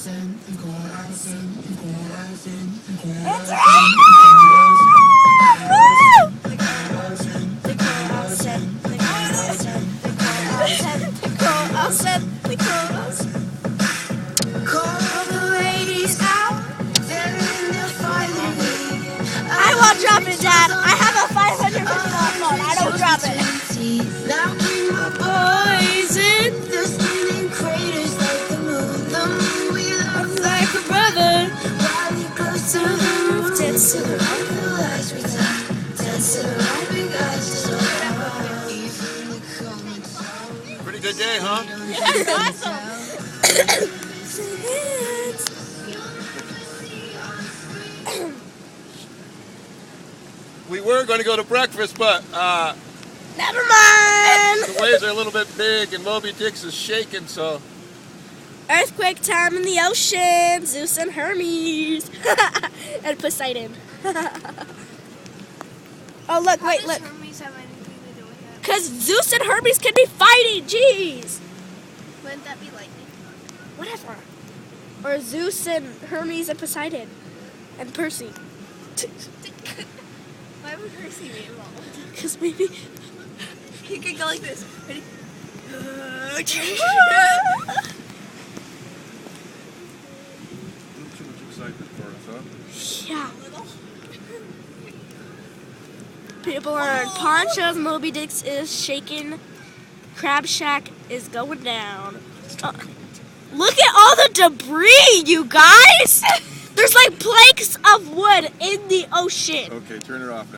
I won't drop it, Dad. I have a $550 phone. I don't drop it. Like a brother. To the roof, dance to the lights. We dance to the Pretty good day, huh? That's awesome. We were going to go to breakfast, but Never mind. the waves are a little bit big and Moby Dick's is shaking, so... Earthquake time in the ocean. Zeus and Hermes. And Poseidon. Oh, look, wait, look. Hermes have anything to do with that? Because Zeus and Hermes can be fighting. Jeez. Wouldn't that be lightning? Whatever. Or Zeus and Hermes and Poseidon. And Percy. Why would Percy be involved? Because maybe... He could go like this. Ready? Too much excitement for us, huh? Yeah. People are in ponchos. Moby Dick is shaking. Crab Shack is going down. Look at all the debris, you guys! There's like planks of wood in the ocean. Okay, turn it off now.